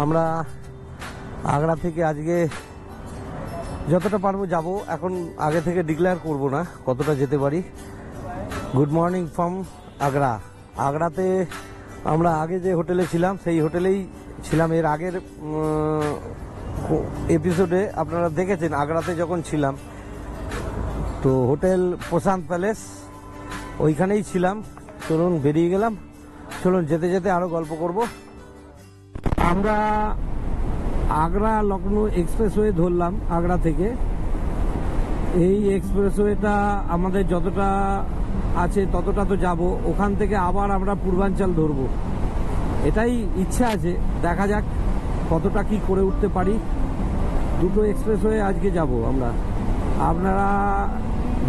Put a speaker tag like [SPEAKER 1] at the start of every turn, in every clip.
[SPEAKER 1] আমরা আগ্রা থেকে আজকে যতটা পারবো যাব। এখন আগে থেকে ডিক্লেয়ার করব না কতটা যেতে পারি। Good morning from Agra. আগ্রাতে আমরা আগে যে হোটেলে ছিলাম সেই হোটেলেই ছিলাম। এর আগের এপিসোডে আপনারা দেখেছেন আগ্রাতে যখন ছিলাম, তো হোটেল প্রশান্ত প্যালেস ওইখানেই ছিলাম। চলুন বেরিয়ে গেলাম, চলুন যেতে যেতে আরও গল্প করব। আমরা আগ্রা লখনৌ এক্সপ্রেসওয়ে ধরলাম আগ্রা থেকে। এই এক্সপ্রেসওয়েটা আমাদের যতটা আছে ততটা তো যাব, ওখান থেকে আবার আমরা পূর্বাঞ্চল ধরব। এটাই ইচ্ছা আছে, দেখা যাক কতটা কি করে উঠতে পারি। দুটো এক্সপ্রেসওয়ে আজকে যাব আমরা। আপনারা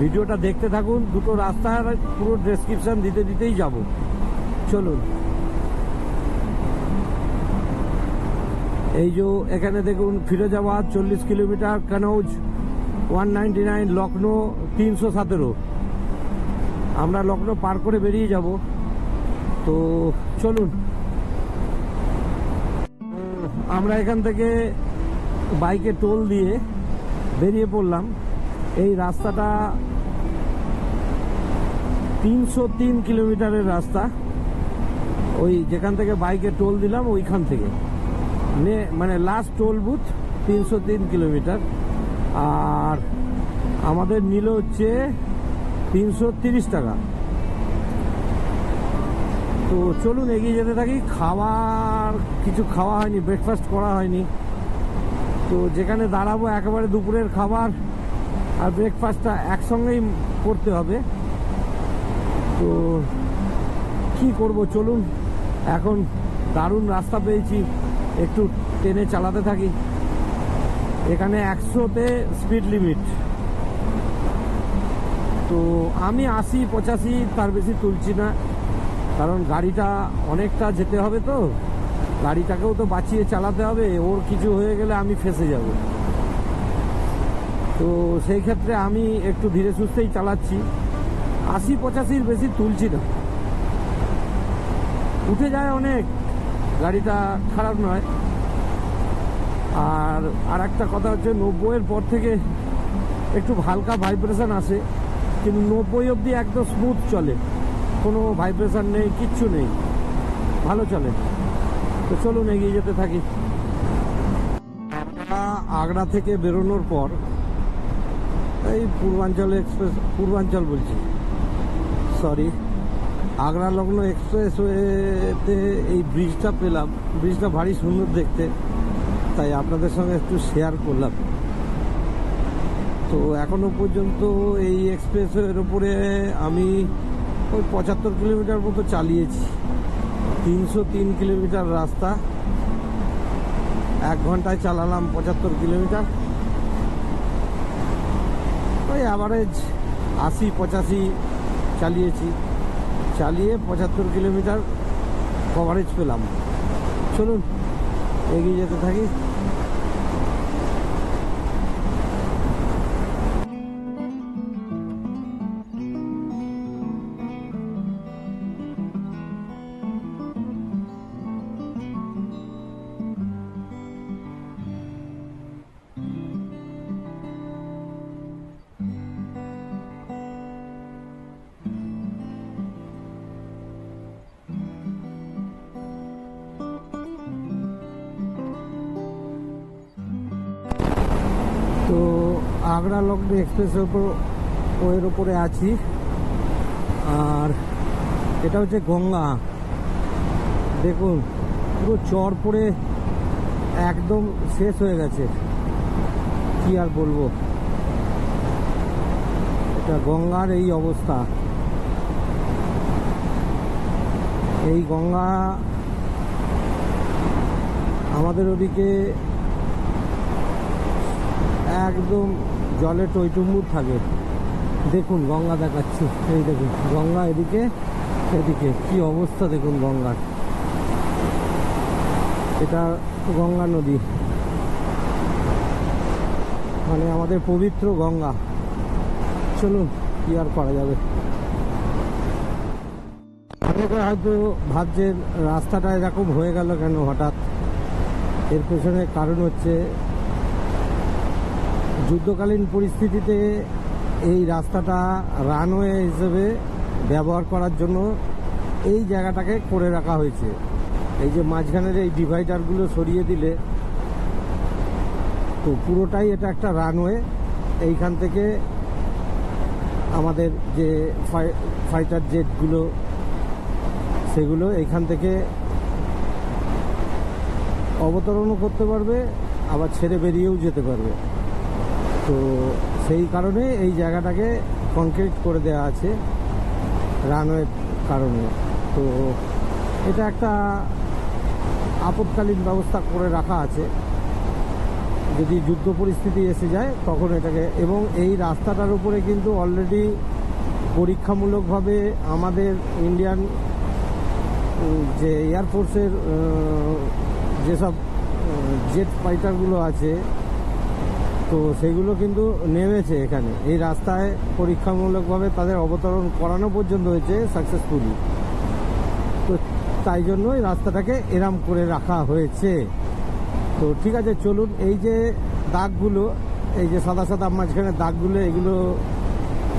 [SPEAKER 1] ভিডিওটা দেখতে থাকুন, দুটো রাস্তার পুরো ডেসক্রিপশন দিতে দিতেই যাব। চলুন। এই যে এখানে দেখুন ফিরোজাবাদ 40 কিলোমিটার, কানৌজ 199, লখনৌ 317। আমরা লখনৌ পার করে বেরিয়ে যাব। তো চলুন, আমরা এখান থেকে বাইকে টোল দিয়ে বেরিয়ে পড়লাম। এই রাস্তাটা 303 কিলোমিটারের রাস্তা। ওই যেখান থেকে বাইকে টোল দিলাম ওইখান থেকে মানে লাস্ট টোল বুথ 303 কিলোমিটার। আর আমাদের নিল হচ্ছে 330 টাকা। তো চলুন এগিয়ে যেতে থাকি। কিছু খাওয়া হয়নি, ব্রেকফাস্ট করা হয়নি। তো যেখানে দাঁড়াবো একেবারে দুপুরের খাবার আর ব্রেকফাস্টটা একসঙ্গেই করতে হবে। তো কি করব, চলুন। এখন দারুণ রাস্তা পেয়েছি, একটু টেনে চালাতে থাকি। এখানে 100-তে স্পিড লিমিট। তো আমি 80-85, তার বেশি তুলছি না, কারণ গাড়িটা অনেকটা যেতে হবে। তো গাড়িটাকেও তো বাঁচিয়ে চালাতে হবে, ওর কিছু হয়ে গেলে আমি ফেঁসে যাব। তো সেই ক্ষেত্রে আমি একটু ধীরে সুস্থেই চালাচ্ছি। 80-85-র বেশি তুলছি না, উঠে যায় অনেক, গাড়িটা খারাপ নয়। আর একটা কথা হচ্ছে 90-এর পর থেকে একটু হালকা ভাইব্রেশন আসে, কিন্তু 90 অবধি একদম স্মুথ চলে, কোনো ভাইব্রেশন নেই, কিচ্ছু নেই, ভালো চলে। তো চলুন এগিয়ে যেতে থাকি। আগ্রা থেকে বেরোনোর পর এই পূর্বাঞ্চল বলছি, সরি, আগ্রা লখনৌ এক্সপ্রেসওয়েতে এই ব্রিজটা পেলাম। ব্রিজটা ভারী সুন্দর দেখতে, তাই আপনাদের সঙ্গে একটু শেয়ার করলাম। তো এখনো পর্যন্ত এই এক্সপ্রেসওয়ের উপরে আমি ওই 75 কিলোমিটার মতো চালিয়েছি। 303 কিলোমিটার রাস্তা, 1 ঘন্টায় চালালাম 75 কিলোমিটার। ওই অ্যাভারেজ 80-85 চালিয়েছি, চালিয়ে 75 কিলোমিটার কভারেজ পেলাম। চলুন এগিয়ে যেতে থাকি। তো আগ্রা লখনৌ এক্সপ্রেসওয়ের ওপরে আছি। আর এটা হচ্ছে গঙ্গা, দেখুন পুরো চর পড়ে একদম শেষ হয়ে গেছে, কি আর বলবো। এটা গঙ্গার এই অবস্থা। এই গঙ্গা আমাদের ওদিকে একদম জলে টইটুম্বুর থাকে। দেখুন গঙ্গা দেখাচ্ছি, এই দেখুন গঙ্গা এদিকে কি অবস্থা দেখুন গঙ্গার। এটা গঙ্গা নদী, মানে আমাদের পবিত্র গঙ্গা। চলুন কি আর করা যাবে। অনেকে হয়তো ভাবছেন রাস্তাটা এরকম হয়ে গেল কেন হঠাৎ। এর পেছনে কারণ হচ্ছে যুদ্ধকালীন পরিস্থিতিতে এই রাস্তাটা রানওয়ে হিসেবে ব্যবহার করার জন্য এই জায়গাটাকে করে রাখা হয়েছে। এই যে মাঝখানের এই ডিভাইডারগুলো সরিয়ে দিলে তো পুরোটাই এটা একটা রানওয়ে। এইখান থেকে আমাদের যে ফাইটার জেটগুলো সেগুলো এইখান থেকে অবতরণও করতে পারবে, আবার ছেড়ে বেরিয়েও যেতে পারবে। তো সেই কারণে এই জায়গাটাকে কনক্রিট করে দেওয়া আছে রানওয়ের কারণে। তো এটা একটা আপৎকালীন ব্যবস্থা করে রাখা আছে, যদি যুদ্ধ পরিস্থিতি এসে যায় তখন এটাকে। এবং এই রাস্তাটার উপরে কিন্তু অলরেডি পরীক্ষামূলকভাবে আমাদের ইন্ডিয়ান যে এয়ারফোর্সের যেসব জেট ফাইটারগুলো আছে তো সেগুলো কিন্তু নেমেছে এখানে। এই রাস্তায় পরীক্ষামূলকভাবে তাদের অবতরণ করানো পর্যন্ত হয়েছে সাকসেসফুলি। তো তাই জন্য এই রাস্তাটাকে এরাম করে রাখা হয়েছে। তো ঠিক আছে, চলুন। এই যে দাগগুলো, এই যে সাদা সাদা মাঝখানে দাগগুলো, এগুলো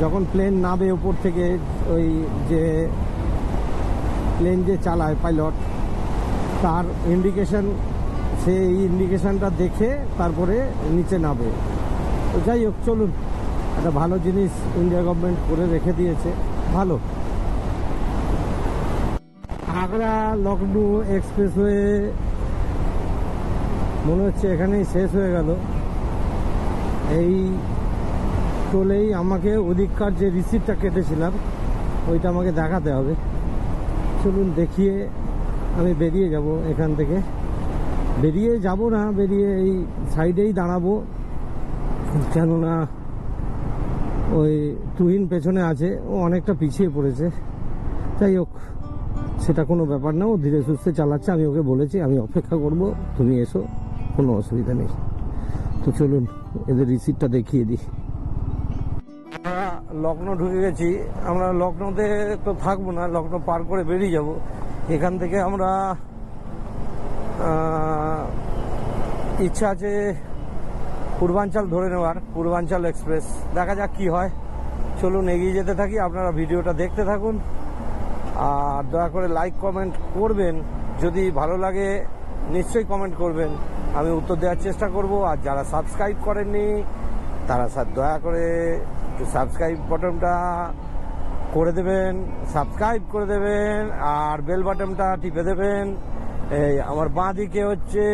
[SPEAKER 1] যখন প্লেন নামে উপর থেকে, ওই যে প্লেন যে চালায় পাইলট, তার ইন্ডিকেশন, সেই ইন্ডিকেশনটা দেখে তারপরে নিচে নামে। তো যাই হোক, চলুন। একটা ভালো জিনিস ইন্ডিয়া গভর্নমেন্ট করে রেখে দিয়েছে, ভালো। আগ্রা লখনৌ এক্সপ্রেসওয়ে মনে হচ্ছে এখানেই শেষ হয়ে গেল। এই টোলেই আমাকে ওদিককার যে রিসিপ্টটা কেটেছিলাম ওইটা আমাকে দেখাতে হবে। চলুন, দেখিয়ে আমি বেরিয়ে যাব এখান থেকে। বেরিয়ে যাব না, বেরিয়ে এই সাইডেই দাঁড়াবো, কেননা ওই তুহিন পেছনে আছে, ও অনেকটা পিছিয়ে পড়েছে। যাই হোক, সেটা কোনো ব্যাপার না, ও ধীরে সুস্থে চালাচ্ছে। আমি ওকে বলেছি আমি অপেক্ষা করব, তুমি এসো, কোনো অসুবিধা নেই। তো চলুন এদের রিসিপ্টটা দেখিয়ে দিই। আমরা লখনৌ ঢুকে গেছি। আমরা লখনৌতে তো থাকবো না, লখনৌ পার করে বেরিয়ে যাব। এখান থেকে আমরা ইচ্ছা আছে পূর্বাঞ্চল ধরে নেওয়ার, পূর্বাঞ্চল এক্সপ্রেস। দেখা যাক কি হয়। চলুন এগিয়ে যেতে থাকি, আপনারা ভিডিওটা দেখতে থাকুন। আর দয়া করে লাইক কমেন্ট করবেন, যদি ভালো লাগে নিশ্চয়ই কমেন্ট করবেন, আমি উত্তর দেওয়ার চেষ্টা করব। আর যারা সাবস্ক্রাইব করেননি তারা দয়া করে সাবস্ক্রাইব বাটনটা করে দেবেন, সাবস্ক্রাইব করে দেবেন, আর বেল বাটনটা টিপে দেবেন। এই আমার বাঁ দিকে হচ্ছে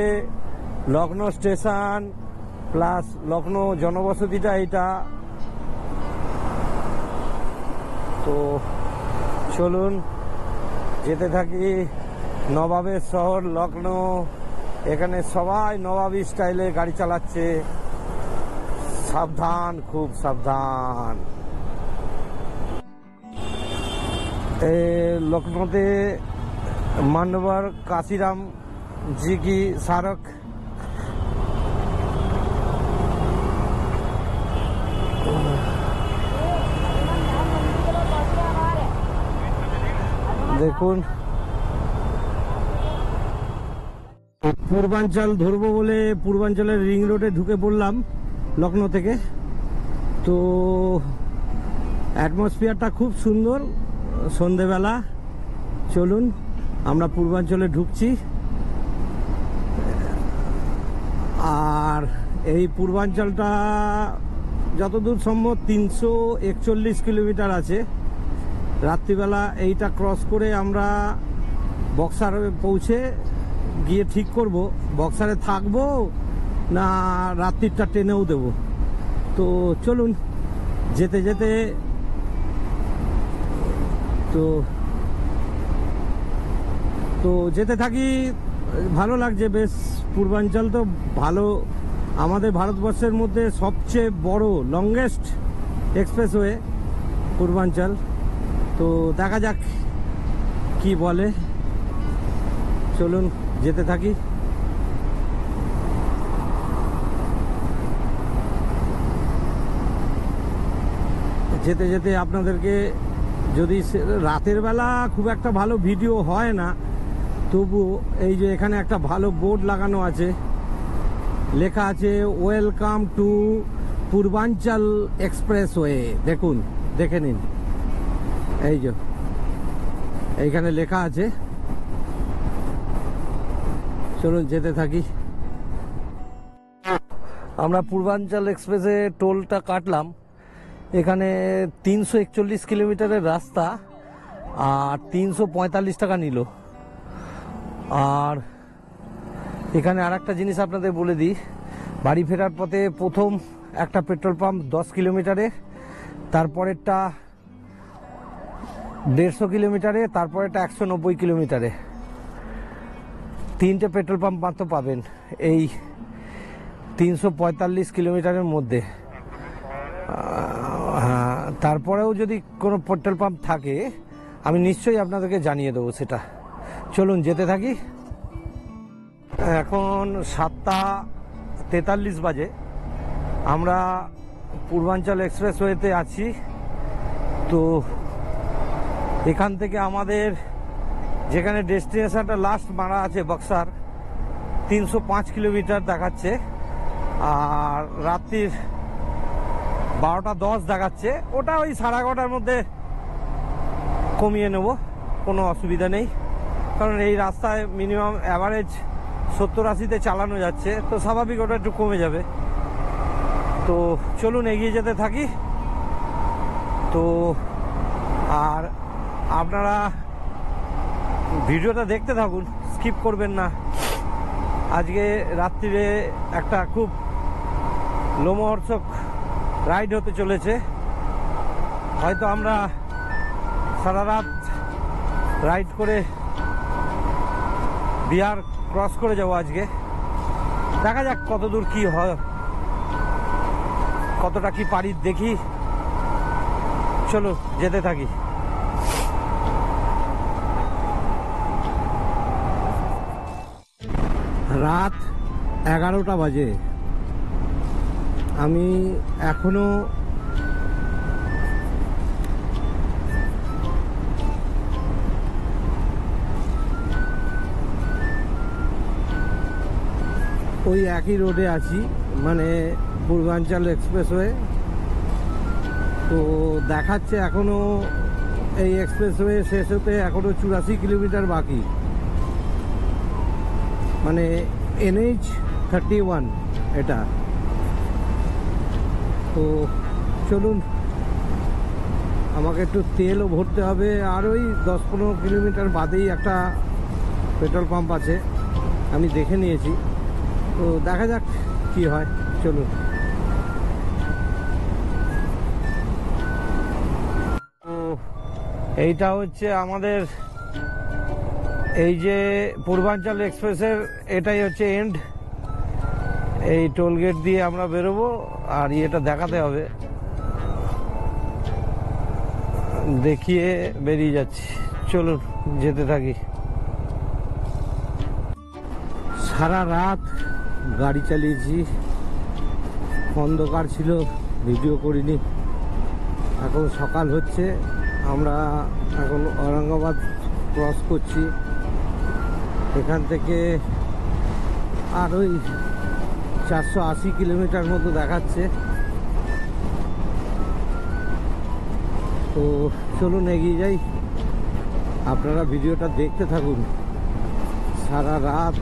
[SPEAKER 1] লখনৌ স্টেশন প্লাস লখনৌ জনবসতিটা এইটা। তো চলুন যেতে থাকি। নবাবের শহর লখনৌ, এখানে সবাই নবাবী স্টাইলে গাড়ি চালাচ্ছে। সাবধান, খুব সাবধান। লখনৌতে মান্যবর কাশিরাম জি কি স্মারক, দেখুন। পূর্বাঞ্চল ধরবো বলে পূর্বাঞ্চলের রিং রোডে ঢুকে পড়লাম লখনৌ থেকে। তো অ্যাটমসফিয়ারটা খুব সুন্দর সন্ধেবেলা। চলুন আমরা পূর্বাঞ্চলে ঢুকছি। আর এই পূর্বাঞ্চলটা যতদূর সম্ভব 341 কিলোমিটার আছে। রাত্রিবেলা এইটা ক্রস করে আমরা বক্সার পৌঁছে গিয়ে ঠিক করব বক্সারে থাকবো না রাত্রিটা ট্রেনেও দেব। তো চলুন যেতে যেতে তো যেতে থাকি। ভালো লাগছে বেশ। পূর্বাঞ্চল তো ভালো, আমাদের ভারতবর্ষের মধ্যে সবচেয়ে বড় লংগেস্ট এক্সপ্রেসওয়ে পূর্বাঞ্চল। তো দেখা যাক কি বলে। চলুন যেতে থাকি। যেতে যেতে আপনাদেরকে, যদি রাতের বেলা খুব একটা ভালো ভিডিও হয় না, তবু এই যে এখানে একটা ভালো বোর্ড লাগানো আছে, লেখা আছে ওয়েলকাম টু পূর্বাঞ্চল এক্সপ্রেসওয়ে। দেখুন, দেখে নিন, এই যে এইখানে লেখা আছে। চলুন যেতে থাকি। আমরা পূর্বাঞ্চল এক্সপ্রেসে টোলটা কাটলাম। এখানে 341 কিলোমিটারের রাস্তা আর 345 টাকা নিল। আর এখানে আর একটা জিনিস আপনাদের বলে দিই, বাড়ি ফেরার পথে প্রথম একটা পেট্রোল পাম্প 10 কিলোমিটারে, তারপরেরটা 150 কিলোমিটারে, তারপরেরটা 190 কিলোমিটারে। 3টে পেট্রোল পাম্প মাত্র পাবেন এই 345 কিলোমিটারের মধ্যে। হ্যাঁ, তারপরেও যদি কোনো পেট্রোল পাম্প থাকে আমি নিশ্চয়ই আপনাদেরকে জানিয়ে দেবো সেটা। চলুন যেতে থাকি। এখন 7:43 বাজে। আমরা পূর্বাঞ্চল এক্সপ্রেসওয়েতে আছি। তো এখান থেকে আমাদের যেখানে ডেস্টিনেশনটা লাস্ট মারা আছে বক্সার, 305 কিলোমিটার দেখাচ্ছে। আর রাত্রির 12:10 দেখাচ্ছে। ওটা ওই 11:30টার মধ্যে কমিয়ে নেব, কোনো অসুবিধা নেই। কারণ এই রাস্তায় মিনিমাম অ্যাভারেজ 70-80-তে চালানো যাচ্ছে, তো স্বাভাবিক ওটা একটু কমে যাবে। তো চলুন এগিয়ে যেতে থাকি। তো আর আপনারা ভিডিওটা দেখতে থাকুন, স্কিপ করবেন না। আজকে রাত্রিরে একটা খুব লোমহর্ষক রাইড হতে চলেছে। হয়তো আমরা সারা রাত রাইড করে বিহার ক্রস করে যাব আজকে। দেখা যাক কত দূর কি হয়, কতটা কি পারি দেখি। চলো যেতে থাকি। রাত 11টা বাজে। আমি এখনো ওই একই রোডে আছি, মানে পূর্বাঞ্চল এক্সপ্রেসওয়ে। তো দেখাচ্ছে এখনো এই এক্সপ্রেসওয়ে শেষ হতে এখনো 84 কিলোমিটার বাকি, মানে NH-31 এটা। তো চলুন, আমাকে একটু তেলও ভরতে হবে। আর ওই 10-15 কিলোমিটার বাদেই একটা পেট্রোল পাম্প আছে, আমি দেখে নিয়েছি। তো দেখা যাক কি হয়। চলুন। তো এইটা হচ্ছে আমাদের এই যে পূর্বাঞ্চল এক্সপ্রেসের এটাই হচ্ছে এন্ড। এই টোল গেট দিয়ে আমরা বেরোবো। আর এটা দেখাতে হবে, দেখিয়ে বেরিয়ে যাচ্ছি। চলুন যেতে থাকি। সারা রাত গাড়ি চালিয়েছি, অন্ধকার ছিল, ভিডিও করিনি। এখন সকাল হচ্ছে, আমরা এখন ঔরঙ্গাবাদ ক্রস করছি। এখান থেকে আর ওই 480 কিলোমিটার মতো দেখাচ্ছে। তো চলুন এগিয়ে যাই, আপনারা ভিডিওটা দেখতে থাকুন। সারা রাত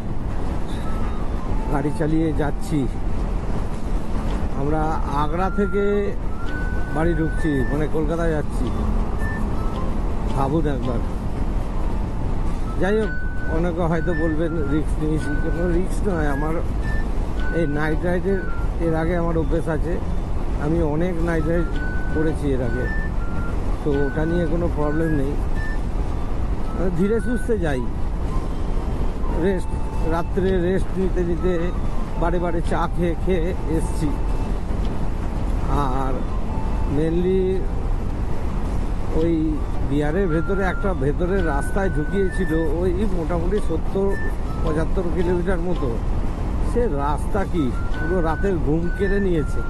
[SPEAKER 1] গাড়ি চালিয়ে যাচ্ছি। আমরা আগ্রা থেকে বাড়ি ঢুকছি, মানে কলকাতায় যাচ্ছি। ভাবুন একবার। যাই হোক, অনেকে হয়তো বলবেন রিস্ক নিয়েছি। কোনো রিস্ক নয়, আমার এই নাইট রাইডের এর আগে আমার অভ্যেস আছে। আমি অনেক নাইট রাইড করেছি এর আগে, তো ওটা নিয়ে কোনো প্রবলেম নেই। ধীরে সুস্থে যাই। রাত্রে রেস্ট নিতে নিতে বারে বারে চা খেয়ে খেয়ে এসছি। আর মেনলি ওই বিহারের ভেতরে একটা ভেতরের রাস্তায় ঢুকিয়েছিল, ওই মোটামুটি 70-75 কিলোমিটার মতো। সে রাস্তা কি পুরো রাতের ঘুম কেড়ে নিয়েছে।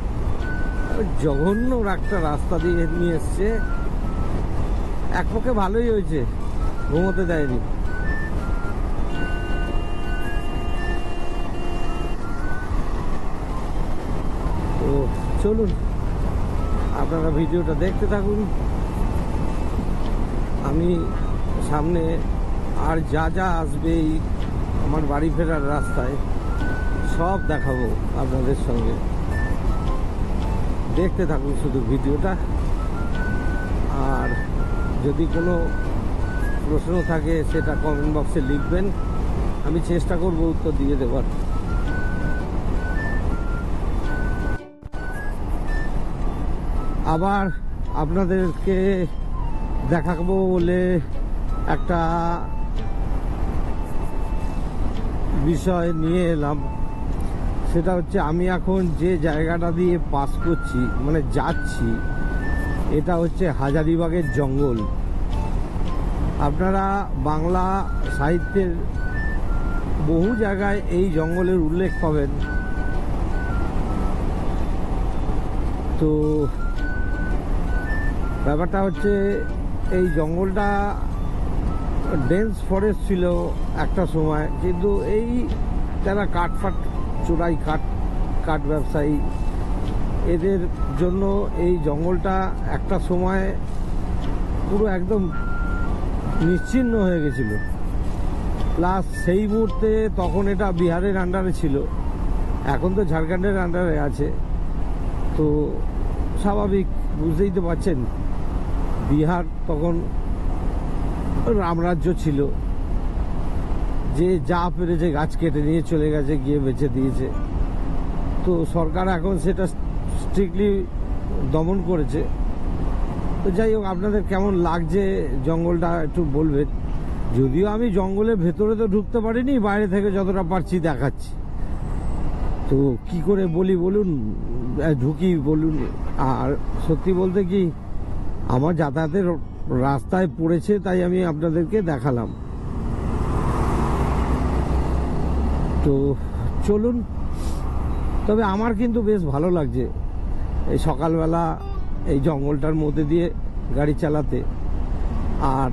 [SPEAKER 1] জঘন্য একটা রাস্তা দিয়ে নিয়ে এসছে। এক পক্ষে ভালোই হয়েছে, ঘুমোতে দেয়নি। চলুন আপনারা ভিডিওটা দেখতে থাকুন। আমি সামনে আর যা যা আসবে এই আমার বাড়ি ফেরার রাস্তায় সব দেখাবো আপনাদের সঙ্গে। দেখতে থাকুন শুধু ভিডিওটা। আর যদি কোনো প্রশ্ন থাকে সেটা কমেন্ট বক্সে লিখবেন, আমি চেষ্টা করব উত্তর দিয়ে দেবার। আবার আপনাদেরকে দেখাবো বলে একটা বিষয় নিয়ে এলাম। সেটা হচ্ছে আমি এখন যে জায়গাটা দিয়ে পাস করছি, মানে যাচ্ছি, এটা হচ্ছে হাজারিবাগের জঙ্গল। আপনারা বাংলা সাহিত্যের বহু জায়গায় এই জঙ্গলের উল্লেখ পাবেন। তো ব্যাপারটা হচ্ছে এই জঙ্গলটা ডেন্স ফরেস্ট ছিল একটা সময়, কিন্তু এই যারা কাঠফাট চোরাই কাঠ ব্যবসায়ী, এদের জন্য এই জঙ্গলটা একটা সময় পুরো একদম নিশ্চিহ্ন হয়ে গেছিল। প্লাস সেই মুহূর্তে তখন এটা বিহারের আন্ডারে ছিল, এখন তো ঝাড়খণ্ডের আন্ডারে আছে। তো স্বাভাবিক, বুঝতেই তো পারছেন, বিহার তখন রামরাজ্য ছিল, যে যা পেরেছে গাছ কেটে নিয়ে চলে গেছে, গিয়ে বেঁচে দিয়েছে। তো সরকার এখন সেটা স্ট্রিক্টলি দমন করেছে। তো যাই হোক, আপনাদের কেমন লাগছে জঙ্গলটা একটু বলবেন। যদিও আমি জঙ্গলের ভেতরে তো ঢুকতে পারিনি, বাইরে থেকে যতটা পারছি দেখাচ্ছি। তো কি করে বলি বলুন, ঢুকি বলুন। আর সত্যি বলতে কি, আমার যাতায়াতের রাস্তায় পড়েছে, তাই আমি আপনাদেরকে দেখালাম। তো চলুন। তবে আমার কিন্তু বেশ ভালো লাগছে এই সকালবেলা এই জঙ্গলটার মধ্যে দিয়ে গাড়ি চালাতে। আর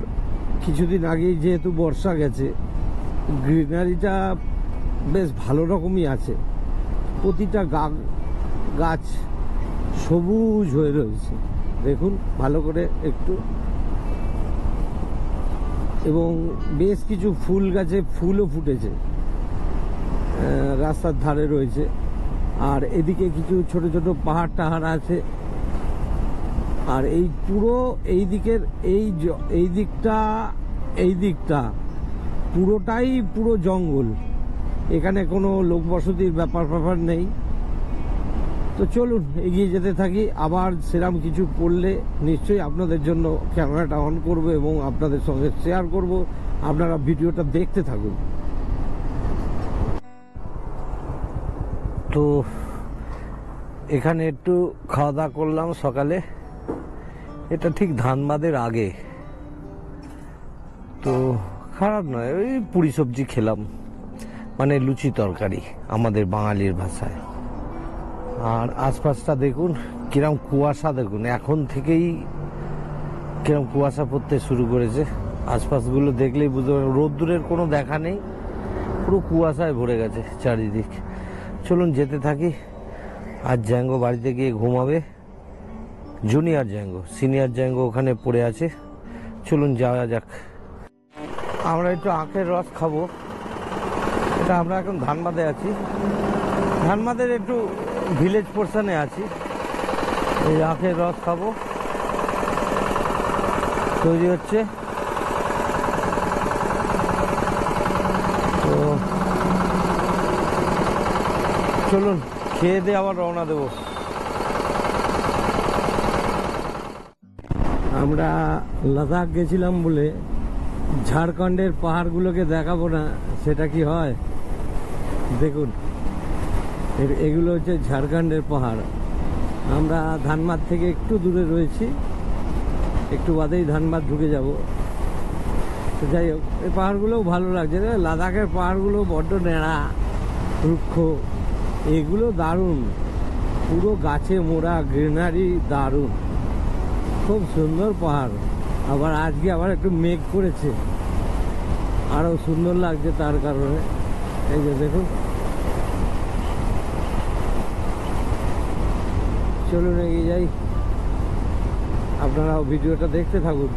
[SPEAKER 1] কিছুদিন আগেই যেহেতু বর্ষা গেছে, গ্রিনারিটা বেশ ভালো রকমই আছে। প্রতিটা গাছ সবুজ হয়ে রয়েছে, দেখুন ভালো করে একটু। এবং বেশ কিছু ফুল গাছে ফুলও ফুটেছে, রাস্তার ধারে রয়েছে। আর এদিকে কিছু ছোট ছোট পাহাড় টাহাড় আছে। আর এই পুরো এই দিকের এই দিকটা পুরোটাই পুরো জঙ্গল, এখানে কোনো লোক বসতির ব্যাপার নেই। তো চলুন এগিয়ে যেতে থাকি। আবার সেরাম কিছু পড়লে নিশ্চয়ই আপনাদের জন্য ক্যামেরাটা অন করব এবং আপনাদের সঙ্গে শেয়ার করব। আপনারা ভিডিওটা দেখতে থাকুন। তো এখানে একটু খাওয়া দাওয়া করলাম সকালে, এটা ঠিক ধানবাদের আগে। তো খারাপ নয়, ওই পুরি সবজি খেলাম, মানে লুচি তরকারি আমাদের বাঙালির ভাষায়। আর আশপাশটা দেখুন কিরম কুয়াশা, দেখুন এখন থেকেই কিরম কুয়াশা পড়তে শুরু করেছে। আশপাশগুলো দেখলেই বুঝতে পারবেন, রোদ্দুরের কোনো দেখা নেই, পুরো কুয়াশায় ভরে গেছে চারিদিক। চলুন যেতে থাকি। আজ জ্যাঙ্গো বাড়িতে গিয়ে ঘুমাবে, জুনিয়র জ্যাঙ্গো, সিনিয়র জ্যাঙ্গো ওখানে পড়ে আছে। চলুন যাওয়া যাক। আমরা একটু আখের রস খাবো। এটা আমরা এখন ধানবাদে আছি, ধানবাদের একটু ভিলেজ পোর্শনে আছি। এই আখের রস খাবো, তৈরি হচ্ছে। তো চলুন খেয়ে দিয়ে আবার রওনা দেব। আমরা লাদাখ গেছিলাম বলে ঝাড়খণ্ডের পাহাড়গুলোকে দেখাবো না, সেটা কি হয়? দেখুন এগুলো হচ্ছে ঝাড়খণ্ডের পাহাড়। আমরা ধানবাদ থেকে একটু দূরে রয়েছি, একটু বাদেই ধানবাদ ঢুকে যাব। তো যাই হোক, এই পাহাড়গুলোও ভালো লাগছে। লাদাখের পাহাড়গুলো বড্ড নেড়া, রুক্ষ, এগুলো দারুণ, পুরো গাছে মোড়া, গ্রিনারি দারুণ, খুব সুন্দর পাহাড়। আবার আজকে আবার একটু মেঘ করেছে, আরো সুন্দর লাগছে তার কারণে। এই যে দেখুন চলুন এগিয়ে যাই, আপনারাও ভিডিওটা দেখতে থাকুন।